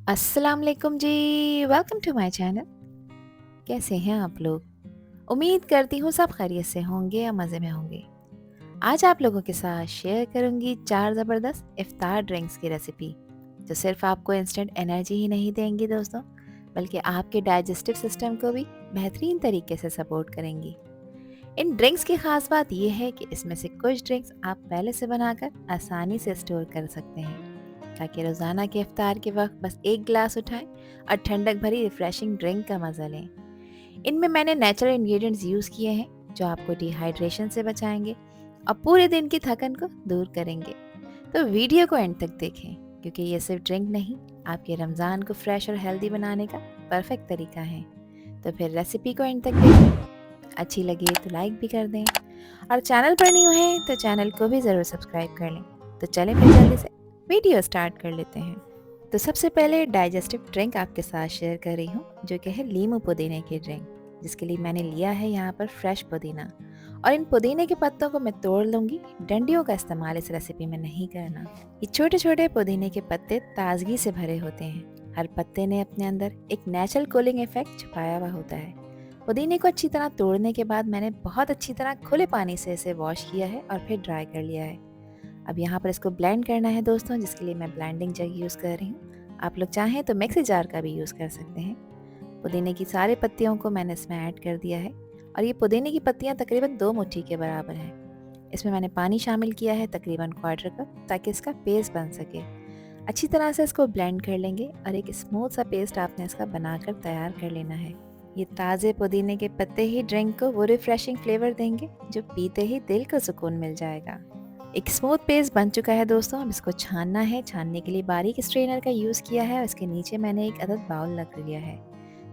अस्सलाम वालेकुम जी। Welcome to my channel. कैसे हैं आप लोग? उम्मीद करती हूँ सब खैरियत से होंगे या मज़े में होंगे। आज आप लोगों के साथ शेयर करूँगी 4 ज़बरदस्त इफ्तार ड्रिंक्स की रेसिपी, जो सिर्फ आपको इंस्टेंट एनर्जी ही नहीं देंगी दोस्तों, बल्कि आपके डाइजेस्टिव सिस्टम को भी बेहतरीन तरीके से सपोर्ट करेंगी। इन ड्रिंक्स की ख़ास बात यह है कि इसमें से कुछ ड्रिंक्स आप पहले से बनाकर आसानी से स्टोर कर सकते हैं, ताकि रोज़ाना के इफ्तार के वक्त बस एक गिलास उठाएं और ठंडक भरी रिफ्रेशिंग ड्रिंक का मज़ा लें। इनमें मैंने नेचुरल इंग्रेडिएंट्स यूज़ किए हैं, जो आपको डिहाइड्रेशन से बचाएंगे और पूरे दिन की थकन को दूर करेंगे। तो वीडियो को एंड तक देखें, क्योंकि ये सिर्फ ड्रिंक नहीं, आपके रमज़ान को फ्रेश और हेल्दी बनाने का परफेक्ट तरीका है। तो फिर रेसिपी को एंड तक देखें, अच्छी लगे तो लाइक भी कर दें, और चैनल पर न्यू हैं तो चैनल को भी ज़रूर सब्सक्राइब कर लें। तो चलें फिर जल्दी से वीडियो स्टार्ट कर लेते हैं। तो सबसे पहले डाइजेस्टिव ड्रिंक आपके साथ शेयर कर रही हूँ, जो कि है लीमू पुदीने की ड्रिंक, जिसके लिए मैंने लिया है यहाँ पर फ्रेश पुदीना। और इन पुदीने के पत्तों को मैं तोड़ लूँगी, डंडियों का इस्तेमाल इस रेसिपी में नहीं करना। ये छोटे छोटे पुदीने के पत्ते ताजगी से भरे होते हैं। हर पत्ते ने अपने अंदर एक नेचुरल कूलिंग इफेक्ट छुपाया हुआ होता है। पुदीने को अच्छी तरह तोड़ने के बाद मैंने बहुत अच्छी तरह खुले पानी से इसे वॉश किया है और फिर ड्राई कर लिया है। अब यहाँ पर इसको ब्लेंड करना है दोस्तों, जिसके लिए मैं ब्लेंडिंग जग यूज़ कर रही हूँ। आप लोग चाहें तो मिक्सी जार का भी यूज़ कर सकते हैं। पुदीने की सारे पत्तियों को मैंने इसमें ऐड कर दिया है, और ये पुदीने की पत्तियाँ तकरीबन 2 मुट्ठी के बराबर हैं। इसमें मैंने पानी शामिल किया है तकरीबन क्वार्टर कप, ताकि इसका पेस्ट बन सके। अच्छी तरह से इसको ब्लेंड कर लेंगे और एक स्मूथ सा पेस्ट आपने इसका बनाकर तैयार कर लेना है। ये ताज़े पुदीने के पत्ते ही ड्रिंक को वो रिफ्रेशिंग फ्लेवर देंगे, जो पीते ही दिल को सुकून मिल जाएगा। एक स्मूथ पेस्ट बन चुका है दोस्तों। अब इसको छानना है। छानने के लिए बारीक स्ट्रेनर का यूज़ किया है, और इसके नीचे मैंने एक अदद बाउल रख लिया है।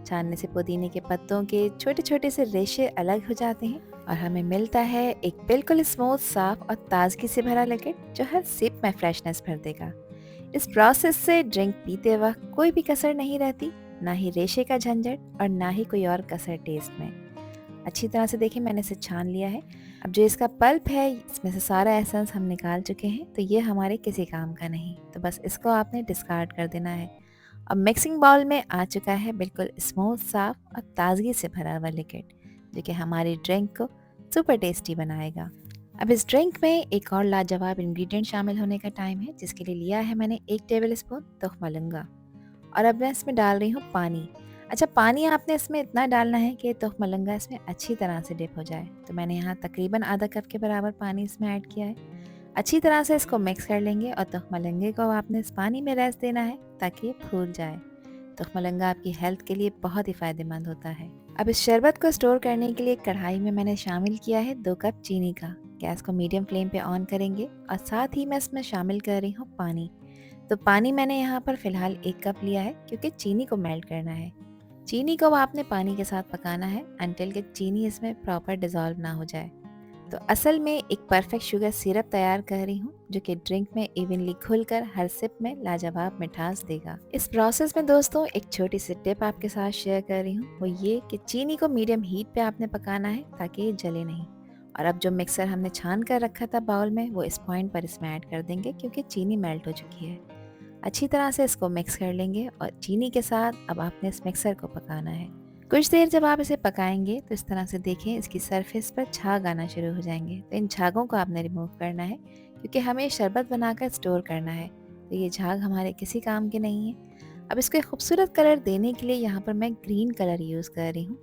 छानने से पुदीने के पत्तों के छोटे छोटे से रेशे अलग हो जाते हैं, और हमें मिलता है एक बिल्कुल स्मूथ, साफ और ताजगी से भरा लिक्विड, जो हर सिप में फ्रेशनेस भर देगा। इस प्रोसेस से ड्रिंक पीते वक्त कोई भी कसर नहीं रहती, ना ही रेशे का झंझट और ना ही कोई और कसर टेस्ट में। अच्छी तरह से देखिए, मैंने इसे छान लिया है। अब जो इसका पल्प है, इसमें से सारा एसेंस हम निकाल चुके हैं, तो ये हमारे किसी काम का नहीं, तो बस इसको आपने डिस्कार्ड कर देना है। अब मिक्सिंग बाउल में आ चुका है बिल्कुल स्मूथ, साफ और ताजगी से भरा हुआ लिक्विड, जो कि हमारी ड्रिंक को सुपर टेस्टी बनाएगा। अब इस ड्रिंक में एक और लाजवाब इंग्रेडिएंट शामिल होने का टाइम है, जिसके लिए लिया है मैंने 1 टेबल स्पून तुख मलंगा। और अब मैं इसमें डाल रही हूँ पानी। अच्छा, पानी आपने इसमें इतना डालना है कि तुख मलंगा इसमें अच्छी तरह से डिप हो जाए। तो मैंने यहाँ तकरीबन आधा कप के बराबर पानी इसमें ऐड किया है। अच्छी तरह से इसको मिक्स कर लेंगे, और तुख मलंगे को आपने इस पानी में रेस्ट देना है, ताकि ये फूल जाए। तुख मलंगा आपकी हेल्थ के लिए बहुत ही फ़ायदेमंद होता है। अब इस शरबत को स्टोर करने के लिए कढ़ाई में मैंने शामिल किया है 2 कप चीनी का। गैस को मीडियम फ्लेम पे ऑन करेंगे, और साथ ही मैं इसमें शामिल कर रही हूँ पानी। तो पानी मैंने यहाँ पर फ़िलहाल 1 कप लिया है, क्योंकि चीनी को मेल्ट करना है। चीनी को आपने पानी के साथ पकाना है अनटिल कि चीनी इसमें प्रॉपर डिज़ोल्व ना हो जाए। तो असल में एक परफेक्ट शुगर सिरप तैयार कर रही हूँ, जो कि ड्रिंक में इवनली घुलकर हर सिप में लाजवाब मिठास देगा। इस प्रोसेस में दोस्तों एक छोटी सी टिप आपके साथ शेयर कर रही हूँ, वो ये कि चीनी को मीडियम हीट पे आपने पकाना है, ताकि ये जले नहीं। और अब जो मिक्सर हमने छान कर रखा था बाउल में, वो इस पॉइंट पर इसमें ऐड कर देंगे, क्योंकि चीनी मेल्ट हो चुकी है। अच्छी तरह से इसको मिक्स कर लेंगे, और चीनी के साथ अब आपने इस मिक्सर को पकाना है। कुछ देर जब आप इसे पकाएंगे, तो इस तरह से देखें इसकी सरफेस पर छाग आना शुरू हो जाएंगे। तो इन झागों को आपने रिमूव करना है, क्योंकि हमें शरबत बनाकर स्टोर करना है। तो ये झाग हमारे किसी काम के नहीं है। अब इसको एक खूबसूरत कलर देने के लिए यहाँ पर मैं ग्रीन कलर यूज़ कर रही हूँ।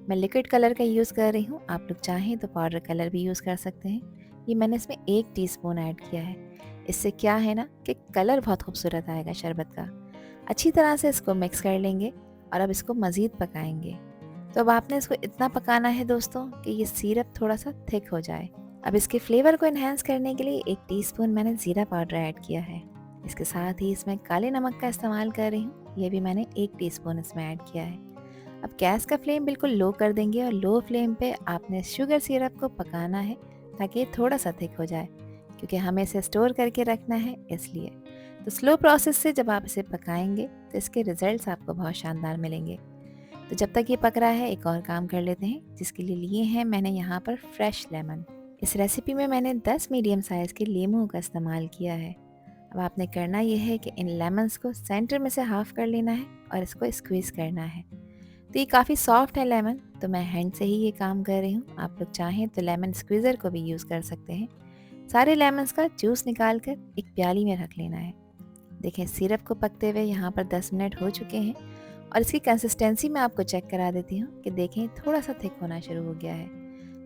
मैं लिक्विड कलर का यूज़ कर रही हूँ। आप लोग चाहें तो पाउडर कलर भी यूज़ कर सकते हैं। ये मैंने इसमें 1 टीस्पून ऐड किया है। इससे क्या है ना कि कलर बहुत खूबसूरत आएगा शरबत का। अच्छी तरह से इसको मिक्स कर लेंगे, और अब इसको मज़ीद पकाएंगे। तो अब आपने इसको इतना पकाना है दोस्तों कि ये सिरप थोड़ा सा थिक हो जाए। अब इसके फ्लेवर को इन्हेंस करने के लिए 1 टीस्पून मैंने ज़ीरा पाउडर ऐड किया है। इसके साथ ही इसमें काले नमक का इस्तेमाल कर रही हूँ। ये भी मैंने 1 टीस्पून इसमें ऐड किया है। अब गैस का फ्लेम बिल्कुल लो कर देंगे, और लो फ्लेम पे आपने शुगर सिरप को पकाना है, ताकि ये थोड़ा सा थिक हो जाए, क्योंकि हमें इसे स्टोर करके रखना है इसलिए। तो स्लो प्रोसेस से जब आप इसे पकाएंगे, तो इसके रिजल्ट्स आपको बहुत शानदार मिलेंगे। तो जब तक ये पक रहा है, एक और काम कर लेते हैं, जिसके लिए लिए हैं मैंने यहाँ पर फ्रेश लेमन। इस रेसिपी में मैंने 10 मीडियम साइज़ के लीमू का इस्तेमाल किया है। अब आपने करना यह है कि इन लेमन्स को सेंटर में से हाफ कर लेना है और इसको स्क्वीज़ करना है। तो ये काफ़ी सॉफ्ट है लेमन, तो मैं हैंड से ही ये काम कर रही हूँ। आप लोग चाहें तो लेमन स्क्वीज़र को भी यूज़ कर सकते हैं। सारे लेमन्स का जूस निकाल कर एक प्याली में रख लेना है। देखें सिरप को पकते हुए यहाँ पर 10 मिनट हो चुके हैं और इसकी कंसिस्टेंसी मैं आपको चेक करा देती हूँ कि देखें थोड़ा सा थिक होना शुरू हो गया है,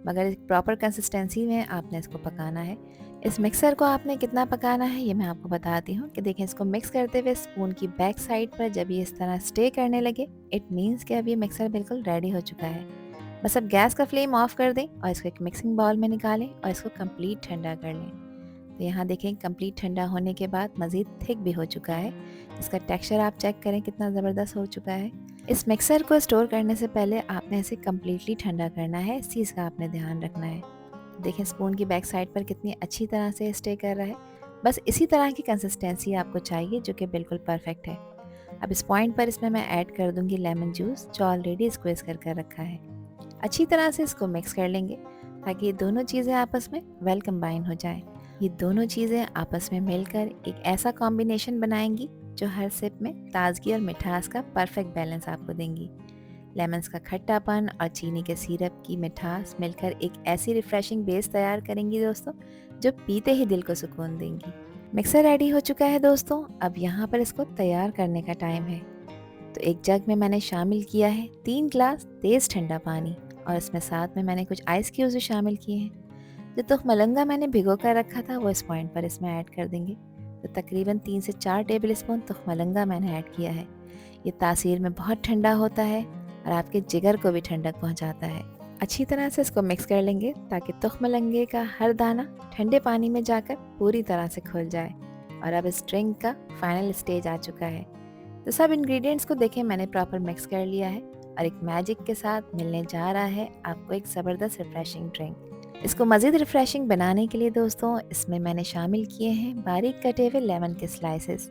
मगर एक प्रॉपर कंसिस्टेंसी में आपने इसको पकाना है। इस मिक्सर को आपने कितना पकाना है ये मैं आपको बताती हूँ कि देखें इसको मिक्स करते हुए स्पून की बैक साइड पर जब ये इस तरह स्टे करने लगे, इट मीन्स कि अब ये मिक्सर बिल्कुल रेडी हो चुका है। बस अब गैस का फ्लेम ऑफ कर दें और इसको एक मिक्सिंग बाउल में निकालें और इसको कंप्लीट ठंडा कर लें। तो यहाँ देखें कंप्लीट ठंडा होने के बाद मज़ीद थिक भी हो चुका है। इसका टेक्सचर आप चेक करें कितना ज़बरदस्त हो चुका है। इस मिक्सर को स्टोर करने से पहले आपने इसे कम्प्लीटली ठंडा करना है, इस चीज़ का आपने ध्यान रखना है। देखें स्पून की बैक साइड पर कितनी अच्छी तरह से स्टे कर रहा है। बस इसी तरह की कंसिस्टेंसी आपको चाहिए जो कि बिल्कुल परफेक्ट है। अब इस पॉइंट पर इसमें मैं ऐड कर दूंगी लेमन जूस जो ऑलरेडी स्क्वीज़ कर कर रखा है। अच्छी तरह से इसको मिक्स कर लेंगे ताकि ये दोनों चीज़ें आपस में वेल कंबाइन हो जाएं। ये दोनों चीज़ें आपस में मिलकर एक ऐसा कॉम्बिनेशन बनाएंगी जो हर सिप में ताजगी और मिठास का परफेक्ट बैलेंस आपको देंगी। लेमन्स का खट्टापन और चीनी के सिरप की मिठास मिलकर एक ऐसी रिफ्रेशिंग बेस तैयार करेंगी दोस्तों जो पीते ही दिल को सुकून देंगी। मिक्सर रेडी हो चुका है दोस्तों, अब यहाँ पर इसको तैयार करने का टाइम है। तो एक जग में मैंने शामिल किया है 3 ग्लास तेज़ ठंडा पानी और इसमें साथ में मैंने कुछ आइस क्यूब्स भी शामिल किए हैं। जो तुखमलंगा मैंने भिगो कर रखा था वो इस पॉइंट पर इसमें ऐड कर देंगे। तो तकरीबन 3 से 4 टेबल स्पून तुखमलंगा मैंने ऐड किया है। ये तासीर में बहुत ठंडा होता है और आपके जिगर को भी ठंडक पहुंचाता है। अच्छी तरह से इसको मिक्स कर लेंगे ताकि तुखमलंगे का हर दाना ठंडे पानी में जाकर पूरी तरह से खुल जाए। और अब इस ड्रिंक का फाइनल स्टेज आ चुका है। तो सब इंग्रेडिएंट्स को देखें मैंने प्रॉपर मिक्स कर लिया है और एक मैजिक के साथ मिलने जा रहा है आपको एक ज़बरदस्त रिफ्रेशिंग ड्रिंक। इसको मज़ीद रिफ्रेशिंग बनाने के लिए दोस्तों इसमें मैंने शामिल किए हैं बारीक कटे हुए लेमन के स्लाइसेस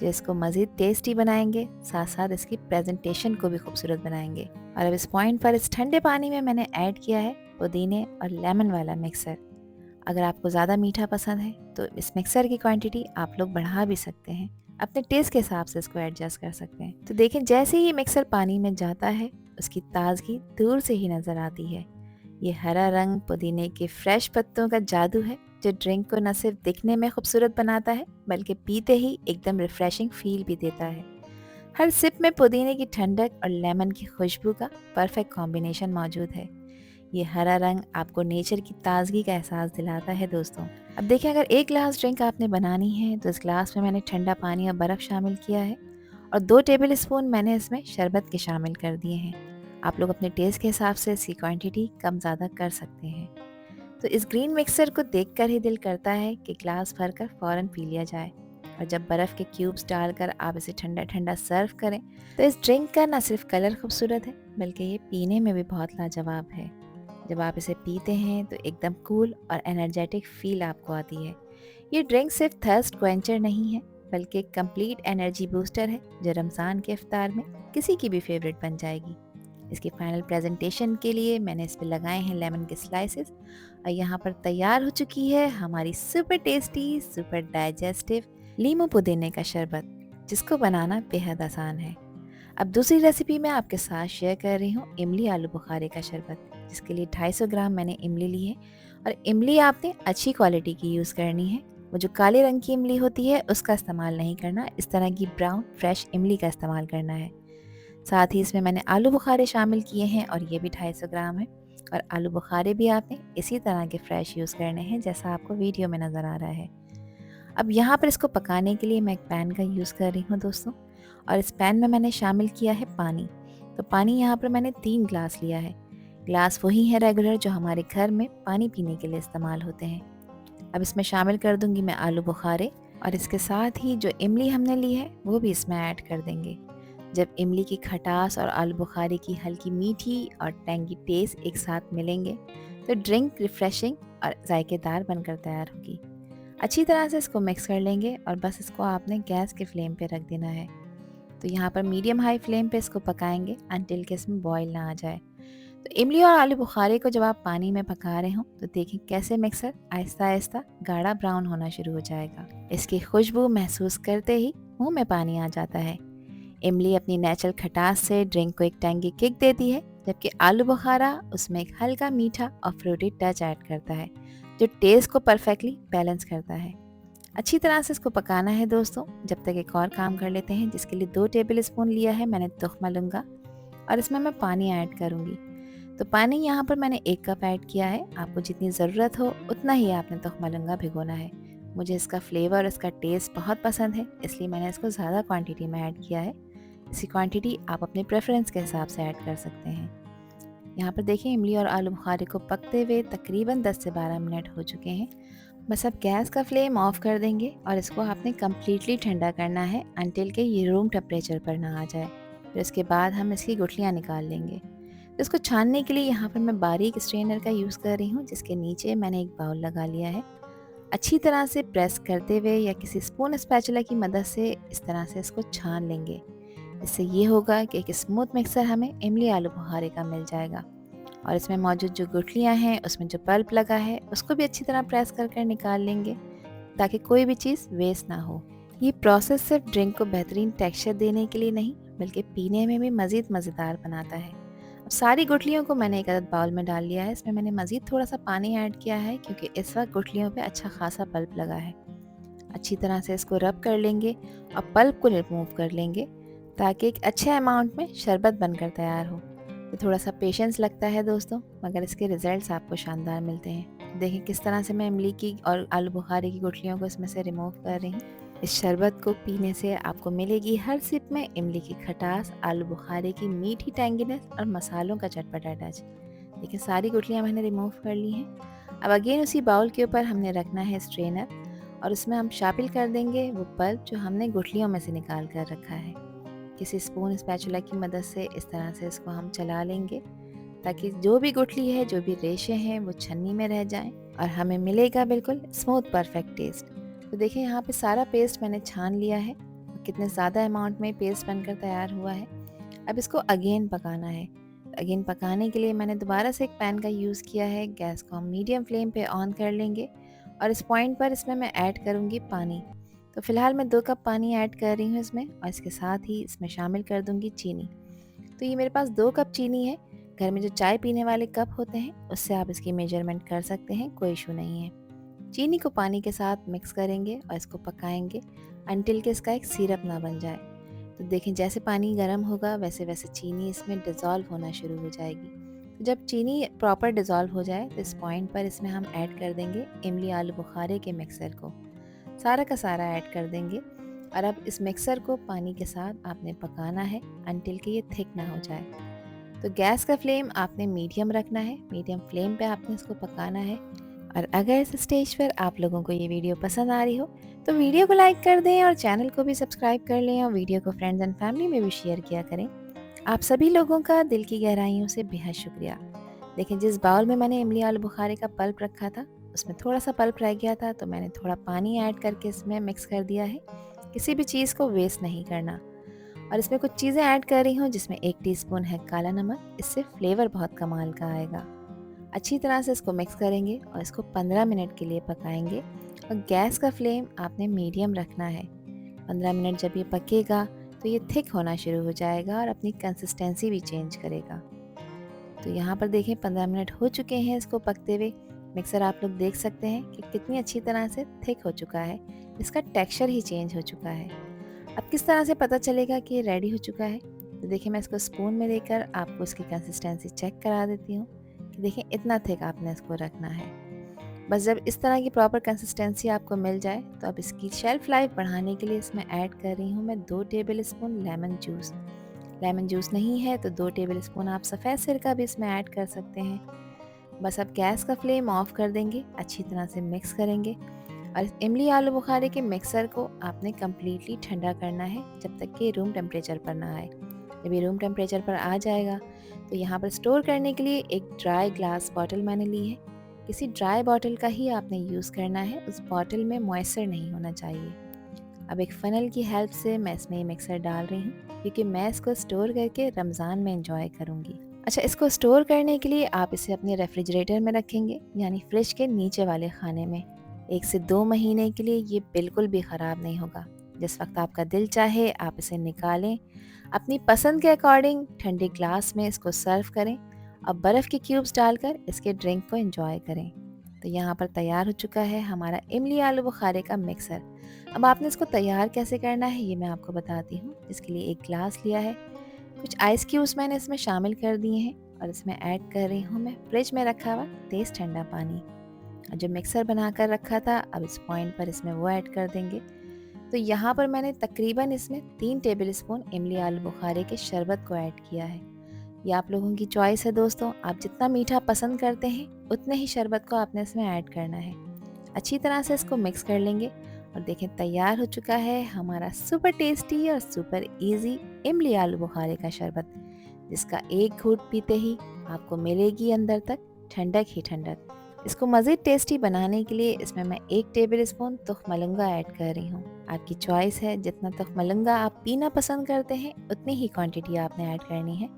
जो इसको मज़ीद टेस्टी बनाएंगे, साथ साथ इसकी प्रेजेंटेशन को भी खूबसूरत बनाएंगे। और अब इस पॉइंट पर इस ठंडे पानी में मैंने ऐड किया है पुदीने और लेमन वाला मिक्सर। अगर आपको ज़्यादा मीठा पसंद है तो इस मिक्सर की क्वांटिटी आप लोग बढ़ा भी सकते हैं, अपने टेस्ट के हिसाब से इसको एडजस्ट कर सकते हैं। तो देखें जैसे ही मिक्सर पानी में जाता है उसकी ताजगी दूर से ही नज़र आती है। ये हरा रंग पुदीने के फ्रेश पत्तों का जादू है जो ड्रिंक को न सिर्फ दिखने में खूबसूरत बनाता है बल्कि पीते ही एकदम रिफ्रेशिंग फील भी देता है। हर सिप में पुदीने की ठंडक और लेमन की खुशबू का परफेक्ट कॉम्बिनेशन मौजूद है। ये हरा रंग आपको नेचर की ताजगी का एहसास दिलाता है दोस्तों। अब देखिए अगर 1 ग्लास ड्रिंक आपने बनानी है तो इस ग्लास में मैंने ठंडा पानी और बर्फ़ शामिल किया है और 2 टेबल स्पून मैंने इसमें शरबत के शामिल कर दिए हैं। आप लोग अपने टेस्ट के हिसाब से इसकी क्वांटिटी कम ज़्यादा कर सकते हैं। तो इस ग्रीन मिक्सर को देखकर ही दिल करता है कि ग्लास भरकर फ़ौरन पी लिया जाए। और जब बर्फ़ के क्यूब्स डालकर आप इसे ठंडा ठंडा सर्व करें तो इस ड्रिंक का न सिर्फ कलर खूबसूरत है बल्कि ये पीने में भी बहुत लाजवाब है। जब आप इसे पीते हैं तो एकदम कूल और एनर्जेटिक फील आपको आती है। ये ड्रिंक सिर्फ थर्स्ट क्वेंचर नहीं है बल्कि एक कंप्लीट एनर्जी बूस्टर है जो रमज़ान के इफ्तार में किसी की भी फेवरेट बन जाएगी। इसकी फाइनल प्रेजेंटेशन के लिए मैंने इस पर लगाए हैं लेमन के स्लाइसेस और यहाँ पर तैयार हो चुकी है हमारी सुपर टेस्टी सुपर डाइजेस्टिव लीमू पुदीने का शरबत जिसको बनाना बेहद आसान है। अब दूसरी रेसिपी मैं आपके साथ शेयर कर रही हूँ इमली आलू बुखारे का शरबत, जिसके लिए 250 ग्राम मैंने इमली ली है और इमली आपने अच्छी क्वालिटी की यूज़ करनी है। वो जो काले रंग की इमली होती है उसका इस्तेमाल नहीं करना, इस तरह की ब्राउन फ्रेश इमली का इस्तेमाल करना है। साथ ही इसमें मैंने आलू बुखारे शामिल किए हैं और ये भी 250 ग्राम है और आलू बुखारे भी आपने इसी तरह के फ्रेश यूज़ करने हैं जैसा आपको वीडियो में नज़र आ रहा है। अब यहाँ पर इसको पकाने के लिए मैं एक पैन का यूज़ कर रही हूँ दोस्तों और इस पैन में मैंने शामिल किया है पानी। तो पानी यहाँ पर मैंने 3 ग्लास लिया है। ग्लास वही है रेगुलर जो हमारे घर में पानी पीने के लिए इस्तेमाल होते हैं। अब इसमें शामिल कर दूंगी मैं आलू बुखारे और इसके साथ ही जो इमली हमने ली है वो भी इसमें ऐड कर देंगे। जब इमली की खटास और आलू बुखारे की हल्की मीठी और टेंगी टेस्ट एक साथ मिलेंगे तो ड्रिंक रिफ्रेशिंग और जायकेदार बनकर तैयार होगी। अच्छी तरह से इसको मिक्स कर लेंगे और बस इसको आपने गैस के फ्लेम पे रख देना है। तो यहाँ पर मीडियम हाई फ्लेम पे इसको पकाएंगे अनटिल कि इसमें बॉईल ना आ जाए। तो इमली और आलू बुखारे को जब आप पानी में पका रहे हो तो देखिए कैसे मिक्सर आहिस्ता आहिस्ता गाढ़ा ब्राउन होना शुरू हो जाएगा। इसकी खुशबू महसूस करते ही मुंह में पानी आ जाता है। इमली अपनी नेचुरल खटास से ड्रिंक को एक टैंगी किक देती है, जबकि आलू बुखारा उसमें एक हल्का मीठा और फ्रूटी टच ऐड करता है जो टेस्ट को परफेक्टली बैलेंस करता है। अच्छी तरह से इसको पकाना है दोस्तों, जब तक एक और काम कर लेते हैं जिसके लिए 2 टेबल स्पून लिया है मैंने तुख्मा लूँगा और इसमें मैं पानी ऐड करूँगी। तो पानी यहाँ पर मैंने 1 कप ऐड किया है। आपको जितनी ज़रूरत हो उतना ही आपने तुख्मा लौंगा भिगोना है। मुझे इसका फ्लेवर और इसका टेस्ट बहुत पसंद है, इसलिए मैंने इसको ज़्यादा क्वांटिटी में ऐड किया है। इसी क्वांटिटी आप अपने प्रेफरेंस के हिसाब से ऐड कर सकते हैं। यहाँ पर देखिए इमली और आलू बुखारे को पकते हुए तकरीबन 10 से 12 मिनट हो चुके हैं। बस अब गैस का फ्लेम ऑफ कर देंगे और इसको आपने कम्प्लीटली ठंडा करना है अनटिल के ये रूम टेम्परेचर पर ना आ जाए। फिर इसके बाद हम इसकी गुठलियाँ निकाल लेंगे। तो इसको छानने के लिए यहाँ पर मैं बारीक स्ट्रेनर का यूज़ कर रही हूँ, जिसके नीचे मैंने एक बाउल लगा लिया है। अच्छी तरह से प्रेस करते हुए या किसी स्पून स्पैचुला की मदद से इस तरह से इसको छान लेंगे। इससे ये होगा कि एक स्मूथ मिक्सर हमें इमली आलू बुखारे का मिल जाएगा और इसमें मौजूद जो गुठलियाँ हैं उसमें जो पल्प लगा है उसको भी अच्छी तरह प्रेस कर कर निकाल लेंगे ताकि कोई भी चीज़ वेस्ट ना हो। ये प्रोसेस सिर्फ ड्रिंक को बेहतरीन टेक्सचर देने के लिए नहीं बल्कि पीने में भी मज़ीद मज़ेदार बनाता है। अब सारी गुठलियों को मैंने एक अलग बाउल में डाल लिया है। इसमें मैंने मज़ीद थोड़ा सा पानी ऐड किया है क्योंकि इस वक्त गुठलियों पे अच्छा खासा पल्प लगा है। अच्छी तरह से इसको रब कर लेंगे और पल्प को रिमूव कर लेंगे ताकि एक अच्छे अमाउंट में शरबत बनकर तैयार हो। तो थोड़ा सा पेशेंस लगता है दोस्तों, मगर इसके रिजल्ट्स आपको शानदार मिलते हैं। देखें किस तरह से मैं इमली की और आलू बुखारे की गुठलियों को इसमें से रिमूव कर रही हूँ। इस शरबत को पीने से आपको मिलेगी हर सिप में इमली की खटास, आलू बुखारे की मीठी टैंगीनेस और मसालों का चटपटा टच। देखिए सारी गुठलियाँ मैंने रिमूव कर ली हैं। अब अगेन उसी बाउल के ऊपर हमने रखना है स्ट्रेनर और उसमें हम शामिल कर देंगे वो पल्प जो हमने गुठलियों में से निकाल कर रखा है। किसी स्पून स्पैचुला की मदद से इस तरह से इसको हम चला लेंगे ताकि जो भी गुठली है, जो भी रेशे हैं वो छन्नी में रह जाएं और हमें मिलेगा बिल्कुल स्मूथ परफेक्ट टेस्ट। तो देखिए यहाँ पे सारा पेस्ट मैंने छान लिया है और कितने ज़्यादा अमाउंट में पेस्ट बनकर तैयार हुआ है। अब इसको अगेन पकाना है। अगेन पकाने के लिए मैंने दोबारा से एक पैन का यूज़ किया है। गैस को हम मीडियम फ्लेम पे ऑन कर लेंगे और इस पॉइंट पर इसमें मैं ऐड करूँगी पानी। तो फ़िलहाल मैं 2 कप पानी ऐड कर रही हूँ इसमें और इसके साथ ही इसमें शामिल कर दूँगी चीनी। तो ये मेरे पास 2 कप चीनी है। घर में जो चाय पीने वाले कप होते हैं उससे आप इसकी मेजरमेंट कर सकते हैं, कोई इशू नहीं है। चीनी को पानी के साथ मिक्स करेंगे और इसको पकाएंगे अनटिल के इसका एक सिरप ना बन जाए। तो देखें जैसे पानी गर्म होगा वैसे वैसे चीनी इसमें डिज़ोल्व होना शुरू हो जाएगी। तो जब चीनी प्रॉपर डिज़ोल्व हो जाए तो इस पॉइंट पर इसमें हम ऐड कर देंगे इमली आलू बुखारे के मिक्सर को। सारा का सारा ऐड कर देंगे और अब इस मिक्सर को पानी के साथ आपने पकाना है अनटिल कि ये थिक ना हो जाए। तो गैस का फ्लेम आपने मीडियम रखना है, मीडियम फ्लेम पे आपने इसको पकाना है। और अगर इस स्टेज पर आप लोगों को ये वीडियो पसंद आ रही हो तो वीडियो को लाइक कर दें और चैनल को भी सब्सक्राइब कर लें और वीडियो को फ्रेंड्स एंड फैमिली में भी शेयर किया करें। आप सभी लोगों का दिल की गहराइयों से बेहद शुक्रिया। देखें जिस बाउल में मैंने इमली आलू बुखारे का पल्प रखा था उसमें थोड़ा सा पल्प रह गया था, तो मैंने थोड़ा पानी ऐड करके इसमें मिक्स कर दिया है। किसी भी चीज़ को वेस्ट नहीं करना। और इसमें कुछ चीज़ें ऐड कर रही हूँ जिसमें 1 टीस्पून है काला नमक, इससे फ्लेवर बहुत कमाल का आएगा। अच्छी तरह से इसको मिक्स करेंगे और इसको 15 मिनट के लिए पकाएंगे और गैस का फ्लेम आपने मीडियम रखना है। 15 मिनट जब ये पकेगा तो ये थिक होना शुरू हो जाएगा और अपनी कंसिस्टेंसी भी चेंज करेगा। तो यहाँ पर देखें 15 मिनट हो चुके हैं इसको पकते हुए। मिक्सर आप लोग देख सकते हैं कि कितनी अच्छी तरह से थिक हो चुका है, इसका टेक्सचर ही चेंज हो चुका है। अब किस तरह से पता चलेगा कि ये रेडी हो चुका है? तो देखिए मैं इसको स्पून में लेकर आपको इसकी कंसिस्टेंसी चेक करा देती हूँ कि देखिए इतना थिक आपने इसको रखना है। बस जब इस तरह की प्रॉपर कंसिस्टेंसी आपको मिल जाए तो अब इसकी शेल्फ़ लाइफ बढ़ाने के लिए इसमें ऐड कर रही हूँ मैं 2 table spoon lemon juice. Lemon juice नहीं है तो 2 टेबल स्पून आप सफ़ेद सिरका भी इसमें ऐड कर सकते हैं। बस अब गैस का फ्लेम ऑफ कर देंगे, अच्छी तरह से मिक्स करेंगे और इस इमली आलू बुखारे के मिक्सर को आपने कम्प्लीटली ठंडा करना है जब तक कि रूम टेम्परेचर पर ना आए। जब ये रूम टेम्परेचर पर आ जाएगा तो यहाँ पर स्टोर करने के लिए एक ड्राई ग्लास बॉटल मैंने ली है। किसी ड्राई बॉटल का ही आपने यूज़ करना है, उस बॉटल में मॉइस्चर नहीं होना चाहिए। अब एक फ़नल की हेल्प से मैं इसमें ये मिक्सर डाल रही हूँ क्योंकि मैं इसको स्टोर करके रमज़ान में इंजॉय करूँगी। अच्छा, इसको स्टोर करने के लिए आप इसे अपने रेफ्रिजरेटर में रखेंगे, यानी फ्रिज के नीचे वाले खाने में। 1 से 2 महीने के लिए ये बिल्कुल भी ख़राब नहीं होगा। जिस वक्त आपका दिल चाहे आप इसे निकालें, अपनी पसंद के अकॉर्डिंग ठंडे ग्लास में इसको सर्व करें और बर्फ़ के क्यूब्स डालकर इसके ड्रिंक को एंजॉय करें। तो यहाँ पर तैयार हो चुका है हमारा इमली आलू बुखारे का मिक्सर। अब आपने इसको तैयार कैसे करना है ये मैं आपको बताती हूँ। इसके लिए 1 ग्लास लिया है, कुछ आइस क्यूब्स मैंने इसमें शामिल कर दिए हैं और इसमें ऐड कर रही हूँ मैं फ्रिज में रखा हुआ तेज़ ठंडा पानी। और जो मिक्सर बना कर रखा था अब इस पॉइंट पर इसमें वो ऐड कर देंगे। तो यहाँ पर मैंने तकरीबन इसमें 3 टेबल स्पून इमली आलू बुखारे के शरबत को ऐड किया है। ये आप लोगों की चॉइस है दोस्तों, आप जितना मीठा पसंद करते हैं उतने ही शरबत को आपने इसमें ऐड करना है। अच्छी तरह से इसको मिक्स कर लेंगे और देखें तैयार हो चुका है हमारा सुपर टेस्टी और सुपर इजी इमली आलू बुखारे का शरबत, जिसका एक घूंट पीते ही आपको मिलेगी अंदर तक ठंडक ही ठंडक। इसको मज़ीद टेस्टी बनाने के लिए इसमें मैं 1 टेबल स्पून तुखमलंगा ऐड कर रही हूँ। आपकी चॉइस है, जितना तुखमलंगा आप पीना पसंद करते हैं उतनी ही क्वांटिटी आपने ऐड करनी है।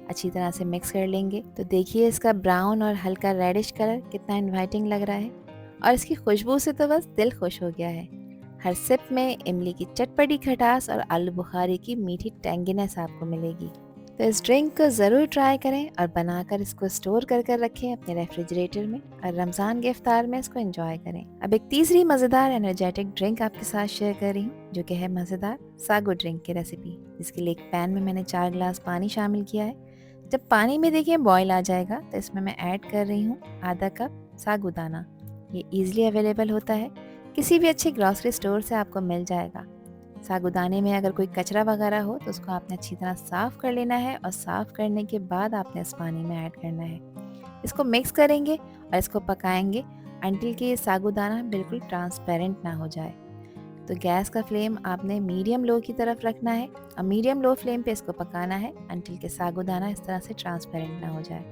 अच्छी तरह से मिक्स कर लेंगे। तो देखिए इसका ब्राउन और हल्का रेडिश कलर कितना इन्वाइटिंग लग रहा है और इसकी खुशबू से तो बस दिल खुश हो गया है। हर सिप में इमली की चटपटी खटास और आलू बुखारे की मीठी टेंगीनेस आपको मिलेगी। तो इस ड्रिंक को ज़रूर ट्राई करें और बनाकर इसको स्टोर कर रखें अपने रेफ्रिजरेटर में और रमज़ान के इफ्तार में इसको एंजॉय करें। अब एक तीसरी मज़ेदार एनर्जेटिक ड्रिंक आपके साथ शेयर कर रही हूँ, जो कि है मज़ेदार सागो ड्रिंक की रेसिपी। इसके लिए एक पैन में मैंने 4 ग्लास पानी शामिल किया है। जब पानी में देखिए बॉईल आ जाएगा तो इसमें मैं ऐड कर रही हूँ आधा कप सागुदाना। ये ईजिली अवेलेबल होता है, किसी भी अच्छी ग्रॉसरी स्टोर से आपको मिल जाएगा। सागुदाने में अगर कोई कचरा वगैरह हो तो उसको आपने अच्छी तरह साफ़ कर लेना है और साफ़ करने के बाद आपने इस पानी में ऐड करना है। इसको मिक्स करेंगे और इसको पकाएंगे अंटिल कि ये सागुदाना बिल्कुल ट्रांसपेरेंट ना हो जाए। तो गैस का फ्लेम आपने मीडियम लो की तरफ रखना है और मीडियम लो फ्लेम पे इसको पकाना है अंटिल के सागुदाना इस तरह से ट्रांसपेरेंट ना हो जाए।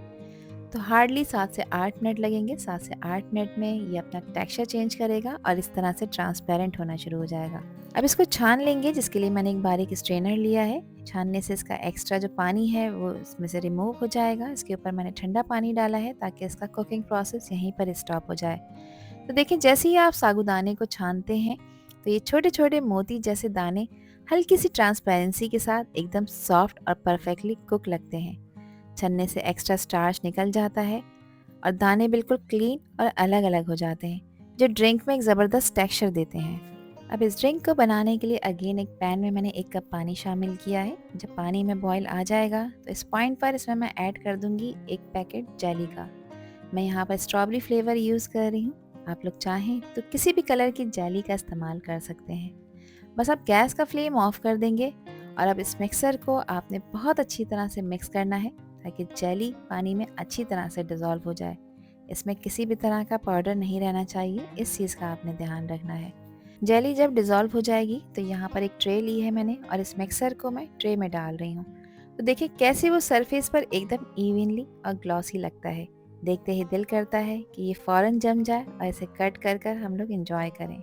तो हार्डली 7 से 8 मिनट लगेंगे। 7 से 8 मिनट में ये अपना टेक्सचर चेंज करेगा और इस तरह से ट्रांसपेरेंट होना शुरू हो जाएगा। अब इसको छान लेंगे, जिसके लिए मैंने एक बारीक स्ट्रेनर लिया है। छानने से इसका एक्स्ट्रा जो पानी है वो इसमें से रिमूव हो जाएगा। इसके ऊपर मैंने ठंडा पानी डाला है ताकि इसका कुकिंग प्रोसेस यहीं पर स्टॉप हो जाए। तो देखिए जैसे ही आप सागुदाने को छानते हैं तो ये छोटे छोटे मोती जैसे दाने हल्की सी ट्रांसपेरेंसी के साथ एकदम सॉफ्ट और परफेक्टली कुक लगते हैं। छन्ने से एक्स्ट्रा स्टार्च निकल जाता है और दाने बिल्कुल क्लीन और अलग अलग हो जाते हैं, जो ड्रिंक में एक ज़बरदस्त टेक्सचर देते हैं। अब इस ड्रिंक को बनाने के लिए अगेन एक पैन में मैंने 1 कप पानी शामिल किया है। जब पानी में बॉईल आ जाएगा तो इस पॉइंट पर इसमें मैं ऐड कर दूंगी 1 पैकेट जेली का। मैं यहाँ पर स्ट्रॉबेरी फ्लेवर यूज़ कर रही हूँ। आप लोग चाहें तो किसी भी कलर की जेली का इस्तेमाल कर सकते हैं। बस आप गैस का फ्लेम ऑफ कर देंगे और अब इस मिक्सर को आपने बहुत अच्छी तरह से मिक्स करना है ताकि जेली पानी में अच्छी तरह से डिज़ोल्व हो जाए। इसमें किसी भी तरह का पाउडर नहीं रहना चाहिए, इस चीज़ का आपने ध्यान रखना है। जेली जब डिज़ोल्व हो जाएगी तो यहाँ पर एक ट्रे ली है मैंने और इस मिक्सर को मैं ट्रे में डाल रही हूँ। तो देखिए कैसे वो सरफेस पर एकदम इवनली और ग्लॉसी लगता है। देखते ही दिल करता है कि ये फ़ौरन जम जाए और इसे कट कर हम लोग इंजॉय करें।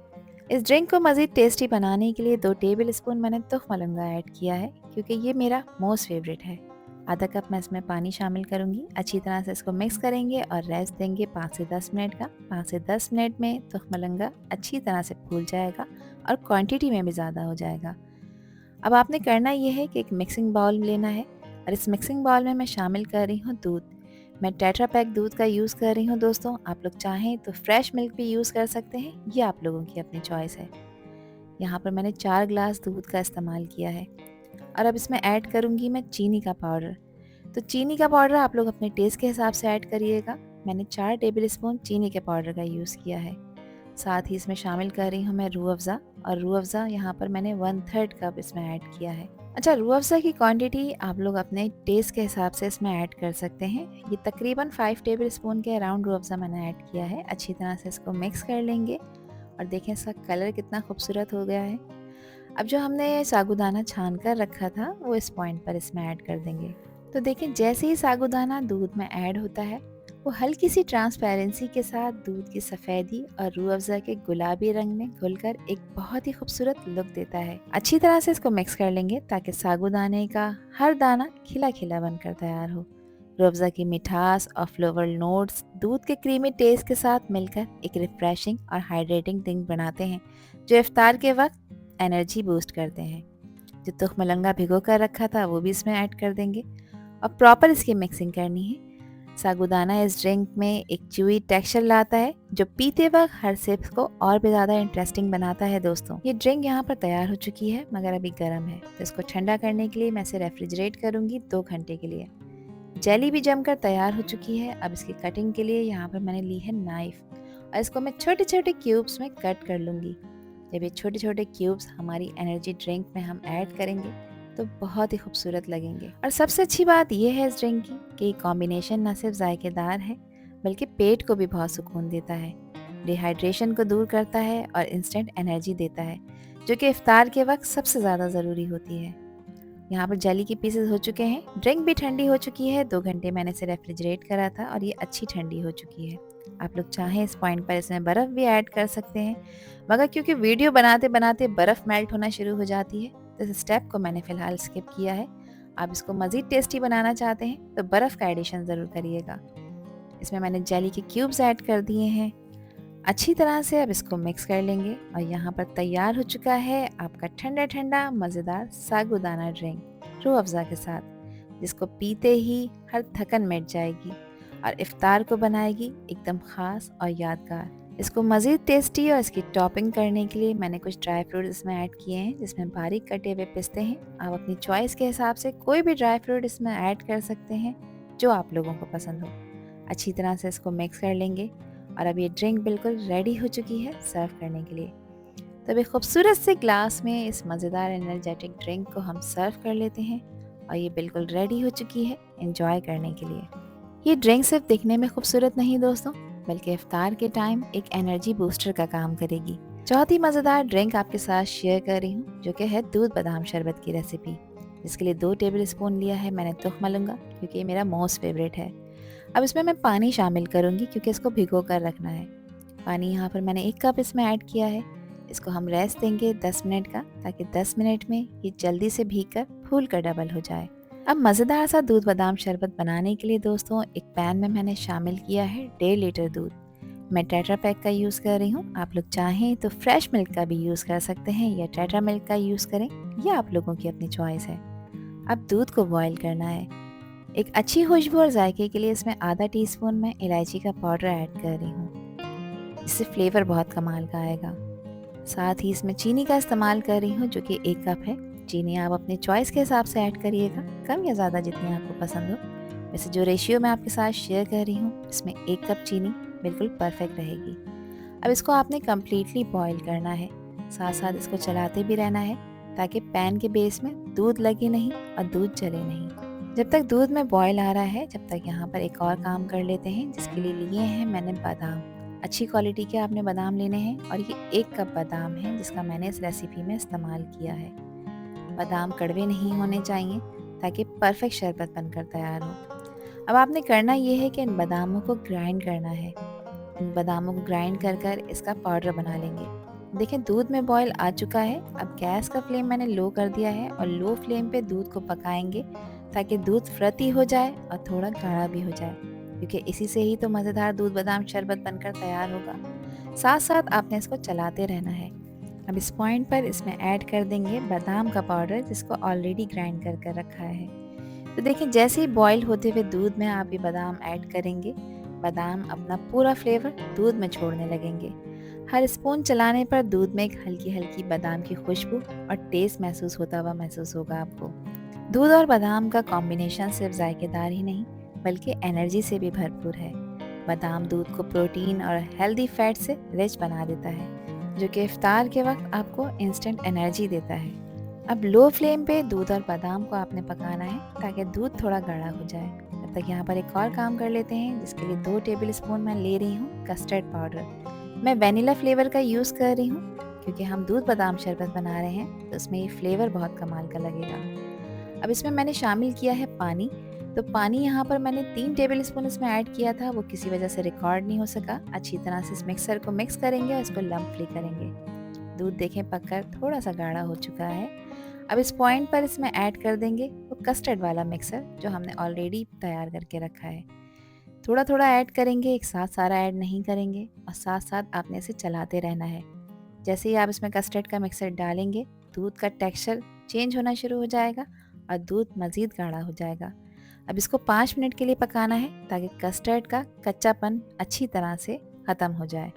इस ड्रिंक को मज़ीद टेस्टी बनाने के लिए 2 टेबल स्पून मैंने तुखमलंगा ऐड किया है, क्योंकि ये मेरा मोस्ट फेवरेट है। आधा कप मैं इसमें पानी शामिल करूंगी। अच्छी तरह से इसको मिक्स करेंगे और रेस्ट देंगे 5 से 10 मिनट का। 5 से 10 मिनट में तुखमलंगा अच्छी तरह से फूल जाएगा और क्वांटिटी में भी ज़्यादा हो जाएगा। अब आपने करना ये है कि एक मिक्सिंग बाउल लेना है और इस मिक्सिंग बाउल में मैं शामिल कर रही हूँ दूध। मैं टेट्रा पैक दूध का यूज़ कर रही हूँ दोस्तों। आप लोग चाहें तो फ्रेश मिल्क भी यूज़ कर सकते हैं, ये आप लोगों की अपनी चॉइस है। यहाँ पर मैंने 4 ग्लास दूध का इस्तेमाल किया है और अब इसमें ऐड करूँगी मैं चीनी का पाउडर। तो चीनी का पाउडर आप लोग अपने टेस्ट के हिसाब से ऐड करिएगा। मैंने 4 टेबल स्पून चीनी के पाउडर का यूज़ किया है। साथ ही इसमें शामिल कर रही हूँ मैं रूह अफ़ज़ा, और रूह अफ़ज़ा यहाँ पर मैंने 1/3 कप इसमें ऐड किया है। अच्छा, रूह अफ़ज़ा की क्वांटिटी आप लोग अपने टेस्ट के हिसाब से इसमें ऐड कर सकते हैं। ये तकरीबन 5 टेबल स्पून के अराउंड रूह अफ़ज़ा मैंने ऐड किया है। अच्छी तरह से इसको मिक्स कर लेंगे और देखें इसका कलर कितना खूबसूरत हो गया है। अब जो हमने साबूदाना छान कर रखा था वो इस पॉइंट पर इसमें ऐड कर देंगे। तो देखें जैसे ही साबूदाना दूध में ऐड होता है वो हल्की सी ट्रांसपेरेंसी के साथ दूध की सफ़ेदी और रूह अफ़ज़ा के गुलाबी रंग में घुलकर एक बहुत ही खूबसूरत लुक देता है। अच्छी तरह से इसको मिक्स कर लेंगे ताकि साबूदाने का हर दाना खिला खिला बनकर तैयार हो। रूह अफ़ज़ा की मिठास और फ्लोरल नोट्स दूध के क्रीमी टेस्ट के साथ मिलकर एक रिफ्रेशिंग और हाइड्रेटिंग ड्रिंक बनाते हैं जो इफ्तार के वक्त एनर्जी बूस्ट करते हैं। जो तुख्म मलंगा भिगो कर रखा था वो भी इसमें ऐड कर देंगे और प्रॉपर इसकी मिक्सिंग करनी है। सागुदाना इस ड्रिंक में एक च्यूई टेक्सचर लाता है जो पीते वक्त हर सिप को और भी ज़्यादा इंटरेस्टिंग बनाता है। दोस्तों, ये ड्रिंक यहाँ पर तैयार हो चुकी है मगर अभी गर्म है, तो इसको ठंडा करने के लिए मैं इसे रेफ्रिजरेट करूँगी 2 घंटे के लिए। जेली भी जमकर तैयार हो चुकी है। अब इसकी कटिंग के लिए यहाँ पर मैंने ली है नाइफ और इसको मैं छोटे छोटे क्यूब्स में कट कर लूँगी। जब ये छोटे छोटे क्यूब्स हमारी एनर्जी ड्रिंक में हम ऐड करेंगे तो बहुत ही खूबसूरत लगेंगे। और सबसे अच्छी बात यह है इस ड्रिंक की कि ये कॉम्बिनेशन न सिर्फ जायकेदार है बल्कि पेट को भी बहुत सुकून देता है, डिहाइड्रेशन को दूर करता है और इंस्टेंट एनर्जी देता है जो कि इफ्तार के वक्त सबसे ज़्यादा ज़रूरी होती है। यहाँ पर जेली के पीसेस हो चुके हैं, ड्रिंक भी ठंडी हो चुकी है। 2 घंटे मैंने इसे रेफ्रिजरेट करा था और ये अच्छी ठंडी हो चुकी है। आप लोग चाहें इस पॉइंट पर इसमें बर्फ़ भी ऐड कर सकते हैं, मगर क्योंकि वीडियो बनाते बनाते बर्फ़ मेल्ट होना शुरू हो जाती है तो इस स्टेप को मैंने फ़िलहाल स्किप किया है। आप इसको मज़ीद टेस्टी बनाना चाहते हैं तो बर्फ़ का एडिशन ज़रूर करिएगा। इसमें मैंने जेली के क्यूब्स ऐड कर दिए हैं। अच्छी तरह से अब इसको मिक्स कर लेंगे और यहाँ पर तैयार हो चुका है आपका ठंडा ठंडा मज़ेदार सागुदाना ड्रिंक रूह अफ़ज़ा के साथ, जिसको पीते ही हर थकन मिट जाएगी और इफ्तार को बनाएगी एकदम ख़ास और यादगार। इसको मज़ीद टेस्टी और इसकी टॉपिंग करने के लिए मैंने कुछ ड्राई फ्रूट इसमें ऐड किए हैं, जिसमें बारीक कटे हुए पिस्ते हैं। आप अपनी चॉइस के हिसाब से कोई भी ड्राई फ्रूट इसमें ऐड कर सकते हैं जो आप लोगों को पसंद हो। अच्छी तरह से इसको मिक्स कर लेंगे और अब ये ड्रिंक बिल्कुल रेडी हो चुकी है सर्व करने के लिए। तो एक खूबसूरत से ग्लास में इस मज़ेदार एनर्जेटिक ड्रिंक को हम सर्व कर लेते हैं और ये बिल्कुल रेडी हो चुकी है एंजॉय करने के लिए। ये ड्रिंक सिर्फ दिखने में खूबसूरत नहीं दोस्तों, बल्कि इफ्तार के टाइम एक एनर्जी बूस्टर का काम करेगी। चौथी मज़ेदार ड्रिंक आपके साथ शेयर कर रही हूँ जो कि है दूध बादाम शरबत की रेसिपी, जिसके लिए 2 टेबल स्पून लिया है मैंने तुख्म मलंगा, क्योंकि ये मेरा मोस्ट फेवरेट है। अब इसमें मैं पानी शामिल करूँगी क्योंकि इसको भिगो कर रखना है। पानी यहाँ पर मैंने 1 कप इसमें ऐड किया है। इसको हम रेस्ट देंगे 10 मिनट का, ताकि 10 मिनट में ये जल्दी से भीगकर फूल कर डबल हो जाए। अब मज़ेदार सा दूध बादाम शरबत बनाने के लिए दोस्तों एक पैन में मैंने शामिल किया है 1.5 लीटर दूध। मैं टेट्रा पैक का यूज़ कर रही हूँ। आप लोग चाहें तो फ्रेश मिल्क का भी यूज़ कर सकते हैं या टेट्रा मिल्क का यूज़ करें, यह आप लोगों की अपनी चॉइस है। अब दूध को बॉईल करना है। एक अच्छी खुशबू और जायके के लिए इसमें आधा टीस्पून मैं इलायची का पाउडर ऐड कर रही हूँ, इससे फ्लेवर बहुत कमाल का आएगा। साथ ही इसमें चीनी का इस्तेमाल कर रही हूँ जो कि 1 कप है। चीनी आप अपने चॉइस के हिसाब से ऐड करिएगा, कम या ज़्यादा जितनी आपको पसंद हो। वैसे जो रेशियो मैं आपके साथ शेयर कर रही हूँ इसमें 1 कप चीनी बिल्कुल परफेक्ट रहेगी। अब इसको आपने कम्प्लीटली बॉईल करना है, साथ साथ इसको चलाते भी रहना है ताकि पैन के बेस में दूध लगे नहीं और दूध जले नहीं। जब तक दूध में बॉयल आ रहा है, जब तक यहाँ पर एक और काम कर लेते हैं, जिसके लिए लिए हैं मैंने बादाम। अच्छी क्वालिटी के आपने बादाम लेने हैं और ये 1 कप बादाम है जिसका मैंने इस रेसिपी में इस्तेमाल किया है। बादाम कड़वे नहीं होने चाहिए ताकि परफेक्ट शरबत बनकर तैयार हो। अब आपने करना ये है कि इन बादामों को ग्राइंड करना है। इन बादामों को ग्राइंड कर कर इसका पाउडर बना लेंगे। देखें दूध में बॉयल आ चुका है। अब गैस का फ्लेम मैंने लो कर दिया है और लो फ्लेम पे दूध को पकाएंगे ताकि दूध फ्रती हो जाए और थोड़ा गाढ़ा भी हो जाए, क्योंकि इसी से ही तो मज़ेदार दूध बादाम शरबत बनकर तैयार होगा। साथ साथ आपने इसको चलाते रहना है। अब इस पॉइंट पर इसमें ऐड कर देंगे बादाम का पाउडर, जिसको ऑलरेडी ग्राइंड कर कर रखा है। तो देखिए जैसे ही बॉईल होते हुए दूध में आप ये बादाम ऐड करेंगे, बादाम अपना पूरा फ्लेवर दूध में छोड़ने लगेंगे। हर स्पून चलाने पर दूध में एक हल्की हल्की बादाम की खुशबू और टेस्ट महसूस होता हुआ महसूस होगा आपको। दूध और बादाम का कॉम्बिनेशन सिर्फ जायकेदार ही नहीं बल्कि एनर्जी से भी भरपूर है। बादाम दूध को प्रोटीन और हेल्दी फैट से रिच बना देता है, जो कि इफ्तार के वक्त आपको इंस्टेंट एनर्जी देता है। अब लो फ्लेम पे दूध और बादाम को आपने पकाना है ताकि दूध थोड़ा गाढ़ा हो जाए। तब तक यहाँ पर एक और काम कर लेते हैं, जिसके लिए 2 टेबल स्पून मैं ले रही हूँ कस्टर्ड पाउडर। मैं वनीला फ्लेवर का यूज़ कर रही हूँ क्योंकि हम दूध बादाम शरबत बना रहे हैं तो उसमें ये फ्लेवर बहुत कमाल का लगेगा। अब इसमें मैंने शामिल किया है पानी। तो पानी यहाँ पर मैंने 3 टेबल स्पून इसमें ऐड किया था, वो किसी वजह से रिकॉर्ड नहीं हो सका। अच्छी तरह से इस मिक्सर को मिक्स करेंगे और इसको लम्प फ्री करेंगे। दूध देखें पककर थोड़ा सा गाढ़ा हो चुका है। अब इस पॉइंट पर इसमें ऐड कर देंगे वो कस्टर्ड वाला मिक्सर जो हमने ऑलरेडी तैयार करके रखा है। थोड़ा थोड़ा ऐड करेंगे, एक साथ सारा ऐड नहीं करेंगे, और साथ साथ आपने इसे चलाते रहना है। जैसे ही आप इसमें कस्टर्ड का मिक्सर डालेंगे, दूध का टेक्सचर चेंज होना शुरू हो जाएगा और दूध मज़ीद गाढ़ा हो जाएगा। अब इसको 5 मिनट के लिए पकाना है ताकि कस्टर्ड का कच्चापन अच्छी तरह से ख़त्म हो जाए।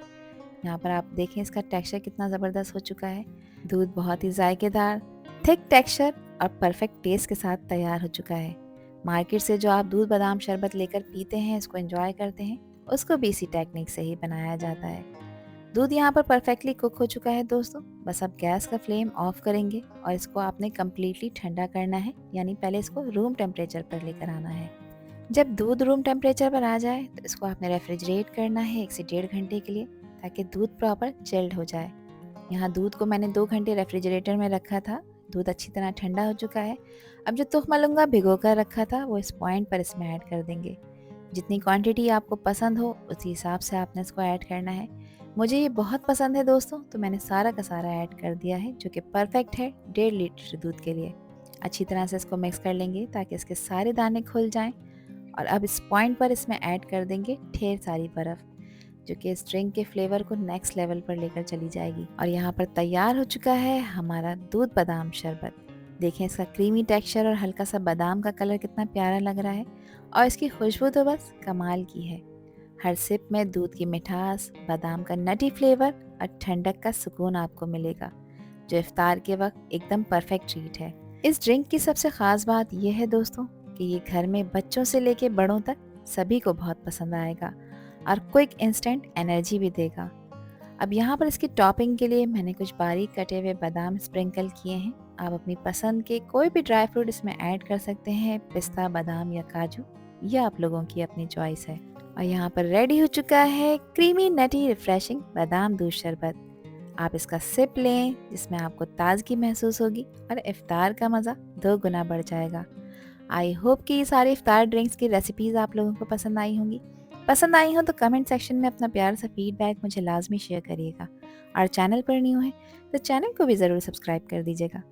यहाँ पर आप देखें इसका टेक्सचर कितना ज़बरदस्त हो चुका है। दूध बहुत ही जायकेदार, थिक टेक्सचर और परफेक्ट टेस्ट के साथ तैयार हो चुका है। मार्केट से जो आप दूध बादाम शरबत लेकर पीते हैं, इसको एंजॉय करते हैं, उसको भी इसी टेक्निक से ही बनाया जाता है। दूध यहाँ पर परफेक्टली कुक हो चुका है दोस्तों। बस अब गैस का फ्लेम ऑफ करेंगे और इसको आपने कम्प्लीटली ठंडा करना है, यानी पहले इसको रूम टेम्परेचर पर लेकर आना है। जब दूध रूम टेम्परेचर पर आ जाए तो इसको आपने रेफ्रिजरेट करना है 1 से 1.5 घंटे के लिए, ताकि दूध प्रॉपर चिल्ड हो जाए। यहाँ दूध को मैंने 2 घंटे रेफ्रिजरेटर में रखा था। दूध अच्छी तरह ठंडा हो चुका है। अब जो तुख मलूंगा भिगो कर रखा था वो इस पॉइंट पर इसमें ऐड कर देंगे। जितनी क्वांटिटी आपको पसंद हो उसी हिसाब से आपने इसको ऐड करना है। मुझे ये बहुत पसंद है दोस्तों, तो मैंने सारा का सारा ऐड कर दिया है, जो कि परफेक्ट है 1.5 लीटर दूध के लिए। अच्छी तरह से इसको मिक्स कर लेंगे ताकि इसके सारे दाने खुल जाएं। और अब इस पॉइंट पर इसमें ऐड कर देंगे ढेर सारी बर्फ़, जो कि इस ड्रिंक के फ्लेवर को नेक्स्ट लेवल पर लेकर चली जाएगी। और यहाँ पर तैयार हो चुका है हमारा दूध बादाम शरबत। देखें इसका क्रीमी टेक्सचर और हल्का सा बादाम का कलर कितना प्यारा लग रहा है, और इसकी खुशबू तो बस कमाल की है। हर सिप में दूध की मिठास, बादाम का नटी फ्लेवर और ठंडक का सुकून आपको मिलेगा, जो इफ्तार के वक्त एकदम परफेक्ट ट्रीट है। इस ड्रिंक की सबसे ख़ास बात यह है दोस्तों कि ये घर में बच्चों से लेके बड़ों तक सभी को बहुत पसंद आएगा और क्विक इंस्टेंट एनर्जी भी देगा। अब यहाँ पर इसकी टॉपिंग के लिए मैंने कुछ बारीक कटे हुए बादाम स्प्रिंकल किए हैं। आप अपनी पसंद के कोई भी ड्राई फ्रूट इसमें ऐड कर सकते हैं, पिस्ता, बादाम या काजू, यह आप लोगों की अपनी चॉइस है। और यहाँ पर रेडी हो चुका है क्रीमी नटी रिफ्रेशिंग बादाम दूध शरबत। आप इसका सिप लें जिसमें आपको ताजगी महसूस होगी और इफ्तार का मज़ा 2 गुना बढ़ जाएगा। आई होप कि ये सारे इफ्तार ड्रिंक्स की रेसिपीज़ आप लोगों को पसंद आई होंगी। पसंद आई हो तो कमेंट सेक्शन में अपना प्यार सा फीडबैक मुझे लाजमी शेयर करिएगा, और चैनल पर न्यू है तो चैनल को भी ज़रूर सब्सक्राइब कर दीजिएगा।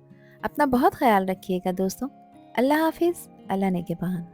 अपना बहुत ख्याल रखिएगा दोस्तों। अल्लाह हाफिज़। अल्लाह निगहबान।